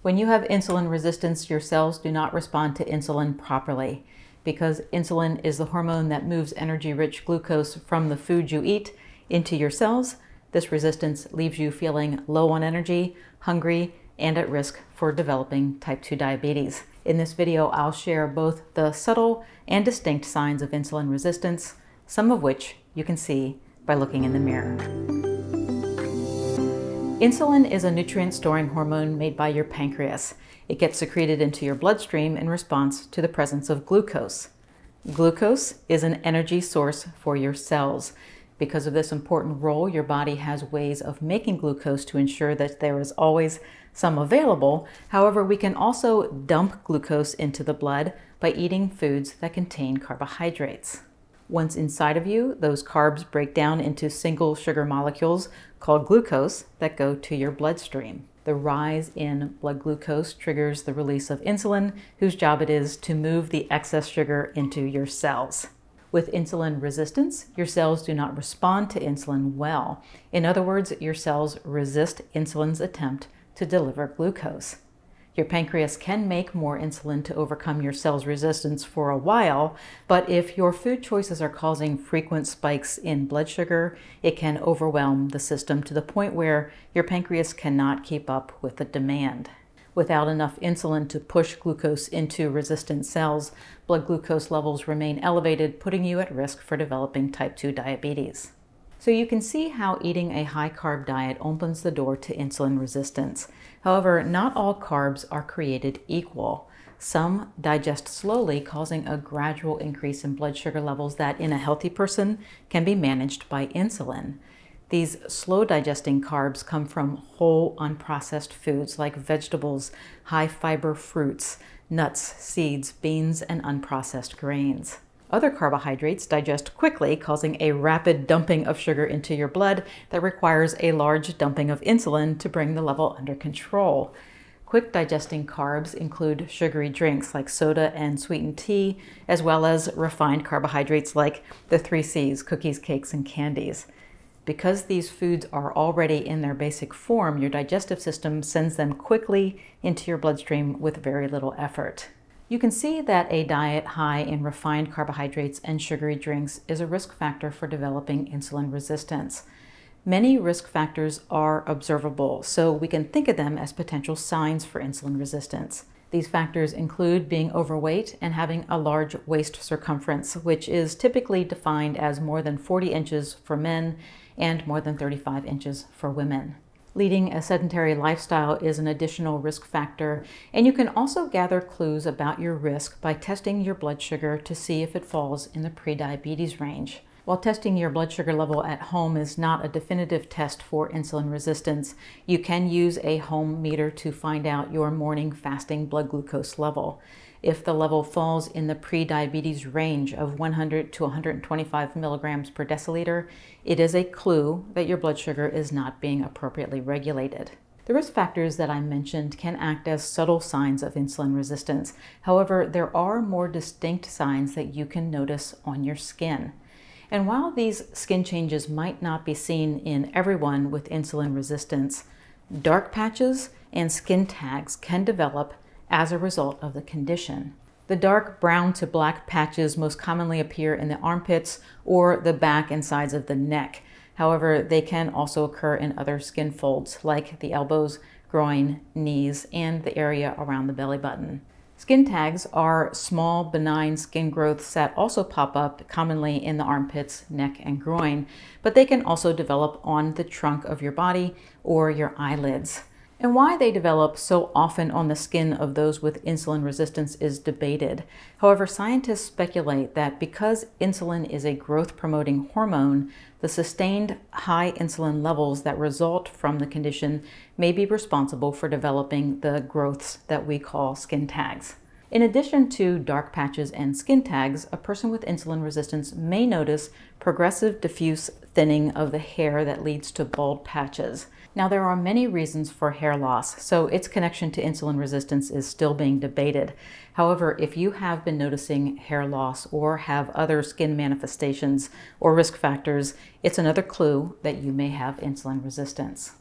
When you have insulin resistance, your cells do not respond to insulin properly. Because insulin is the hormone that moves energy-rich glucose from the food you eat into your cells, this resistance leaves you feeling low on energy, hungry, and at risk for developing type 2 diabetes. In this video, I'll share both the subtle and distinct signs of insulin resistance, some of which you can see by looking in the mirror. Insulin is a nutrient-storing hormone made by your pancreas. It gets secreted into your bloodstream in response to the presence of glucose. Glucose is an energy source for your cells. Because of this important role, your body has ways of making glucose to ensure that there is always some available. However, we can also dump glucose into the blood by eating foods that contain carbohydrates. Once inside of you, those carbs break down into single sugar molecules called glucose that go to your bloodstream. The rise in blood glucose triggers the release of insulin, whose job it is to move the excess sugar into your cells. With insulin resistance, your cells do not respond to insulin well. In other words, your cells resist insulin's attempt to deliver glucose. Your pancreas can make more insulin to overcome your cell's resistance for a while, but if your food choices are causing frequent spikes in blood sugar, it can overwhelm the system to the point where your pancreas cannot keep up with the demand. Without enough insulin to push glucose into resistant cells, blood glucose levels remain elevated, putting you at risk for developing type 2 diabetes. So you can see how eating a high-carb diet opens the door to insulin resistance. However, not all carbs are created equal. Some digest slowly, causing a gradual increase in blood sugar levels that, in a healthy person, can be managed by insulin. These slow-digesting carbs come from whole, unprocessed foods like vegetables, high-fiber fruits, nuts, seeds, beans, and unprocessed grains. Other carbohydrates digest quickly, causing a rapid dumping of sugar into your blood that requires a large dumping of insulin to bring the level under control. Quick digesting carbs include sugary drinks like soda and sweetened tea, as well as refined carbohydrates like the 3 C's, cookies, cakes, and candies. Because these foods are already in their basic form, your digestive system sends them quickly into your bloodstream with very little effort. You can see that a diet high in refined carbohydrates and sugary drinks is a risk factor for developing insulin resistance. Many risk factors are observable, so we can think of them as potential signs for insulin resistance. These factors include being overweight and having a large waist circumference, which is typically defined as more than 40 inches for men and more than 35 inches for women. Leading a sedentary lifestyle is an additional risk factor, and you can also gather clues about your risk by testing your blood sugar to see if it falls in the prediabetes range. While testing your blood sugar level at home is not a definitive test for insulin resistance, you can use a home meter to find out your morning fasting blood glucose level. If the level falls in the prediabetes range of 100 to 125 milligrams per deciliter, it is a clue that your blood sugar is not being appropriately regulated. The risk factors that I mentioned can act as subtle signs of insulin resistance. However, there are more distinct signs that you can notice on your skin. And while these skin changes might not be seen in everyone with insulin resistance, dark patches and skin tags can develop as a result of the condition. The dark brown to black patches most commonly appear in the armpits or the back and sides of the neck. However, they can also occur in other skin folds like the elbows, groin, knees, and the area around the belly button. Skin tags are small, benign skin growths that also pop up commonly in the armpits, neck, and groin, but they can also develop on the trunk of your body or your eyelids. And why they develop so often on the skin of those with insulin resistance is debated. However, scientists speculate that because insulin is a growth-promoting hormone, the sustained high insulin levels that result from the condition may be responsible for developing the growths that we call skin tags. In addition to dark patches and skin tags, a person with insulin resistance may notice progressive diffuse thinning of the hair that leads to bald patches. Now, there are many reasons for hair loss, so its connection to insulin resistance is still being debated. However, if you have been noticing hair loss or have other skin manifestations or risk factors, it's another clue that you may have insulin resistance.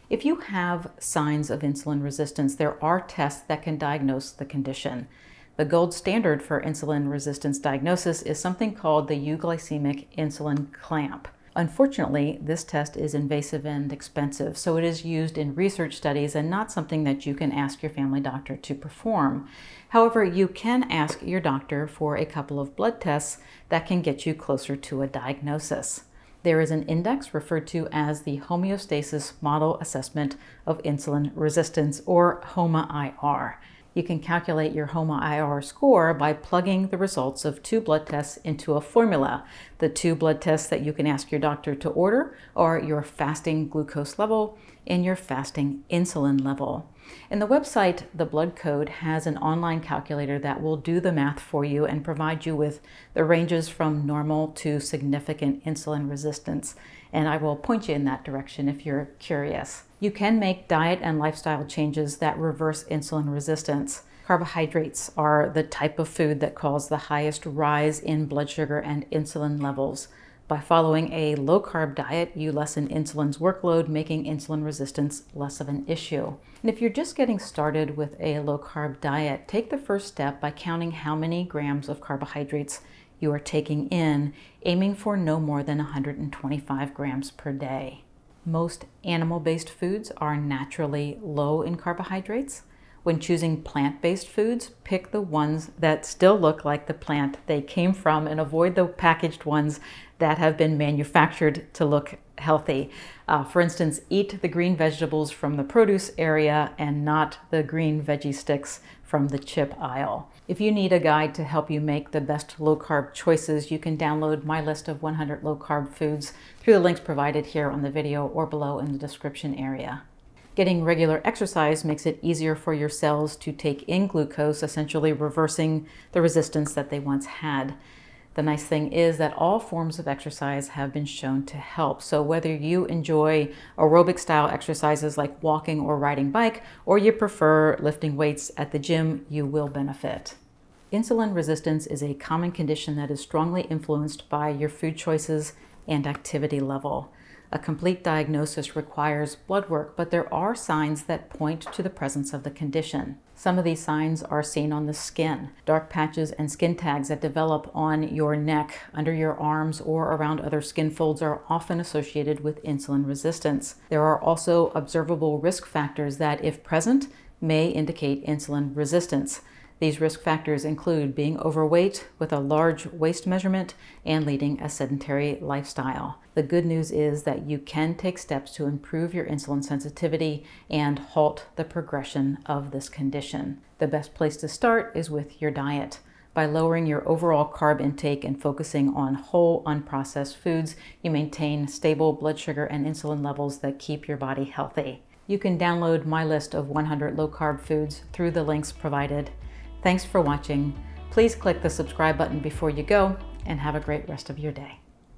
If you have signs of insulin resistance, there are tests that can diagnose the condition. The gold standard for insulin resistance diagnosis is something called the euglycemic insulin clamp. Unfortunately, this test is invasive and expensive, so it is used in research studies and not something that you can ask your family doctor to perform. However, you can ask your doctor for a couple of blood tests that can get you closer to a diagnosis. There is an index referred to as the Homeostasis Model Assessment of Insulin Resistance, or HOMA-IR. You can calculate your HOMA-IR score by plugging the results of 2 blood tests into a formula. The 2 blood tests that you can ask your doctor to order are your fasting glucose level and your fasting insulin level. And the website, The Blood Code, has an online calculator that will do the math for you and provide you with the ranges from normal to significant insulin resistance. And I will point you in that direction if you're curious. You can make diet and lifestyle changes that reverse insulin resistance. Carbohydrates are the type of food that cause the highest rise in blood sugar and insulin levels. By following a low-carb diet, you lessen insulin's workload, making insulin resistance less of an issue. And if you're just getting started with a low-carb diet, take the first step by counting how many grams of carbohydrates you are taking in, aiming for no more than 125 grams per day. Most animal-based foods are naturally low in carbohydrates. When choosing plant-based foods, pick the ones that still look like the plant they came from and avoid the packaged ones that have been manufactured to look healthy. For instance, eat the green vegetables from the produce area and not the green veggie sticks from the chip aisle. If you need a guide to help you make the best low-carb choices, you can download my list of 100 low-carb foods through the links provided here on the video or below in the description area. Getting regular exercise makes it easier for your cells to take in glucose, essentially reversing the resistance that they once had. The nice thing is that all forms of exercise have been shown to help. So whether you enjoy aerobic style exercises like walking or riding bike, or you prefer lifting weights at the gym, you will benefit. Insulin resistance is a common condition that is strongly influenced by your food choices and activity level. A complete diagnosis requires blood work, but there are signs that point to the presence of the condition. Some of these signs are seen on the skin. Dark patches and skin tags that develop on your neck, under your arms, or around other skin folds are often associated with insulin resistance. There are also observable risk factors that, if present, may indicate insulin resistance. These risk factors include being overweight with a large waist measurement and leading a sedentary lifestyle. The good news is that you can take steps to improve your insulin sensitivity and halt the progression of this condition. The best place to start is with your diet. By lowering your overall carb intake and focusing on whole, unprocessed foods, you maintain stable blood sugar and insulin levels that keep your body healthy. You can download my list of 100 low-carb foods through the links provided. Thanks for watching. Please click the subscribe button before you go, and have a great rest of your day.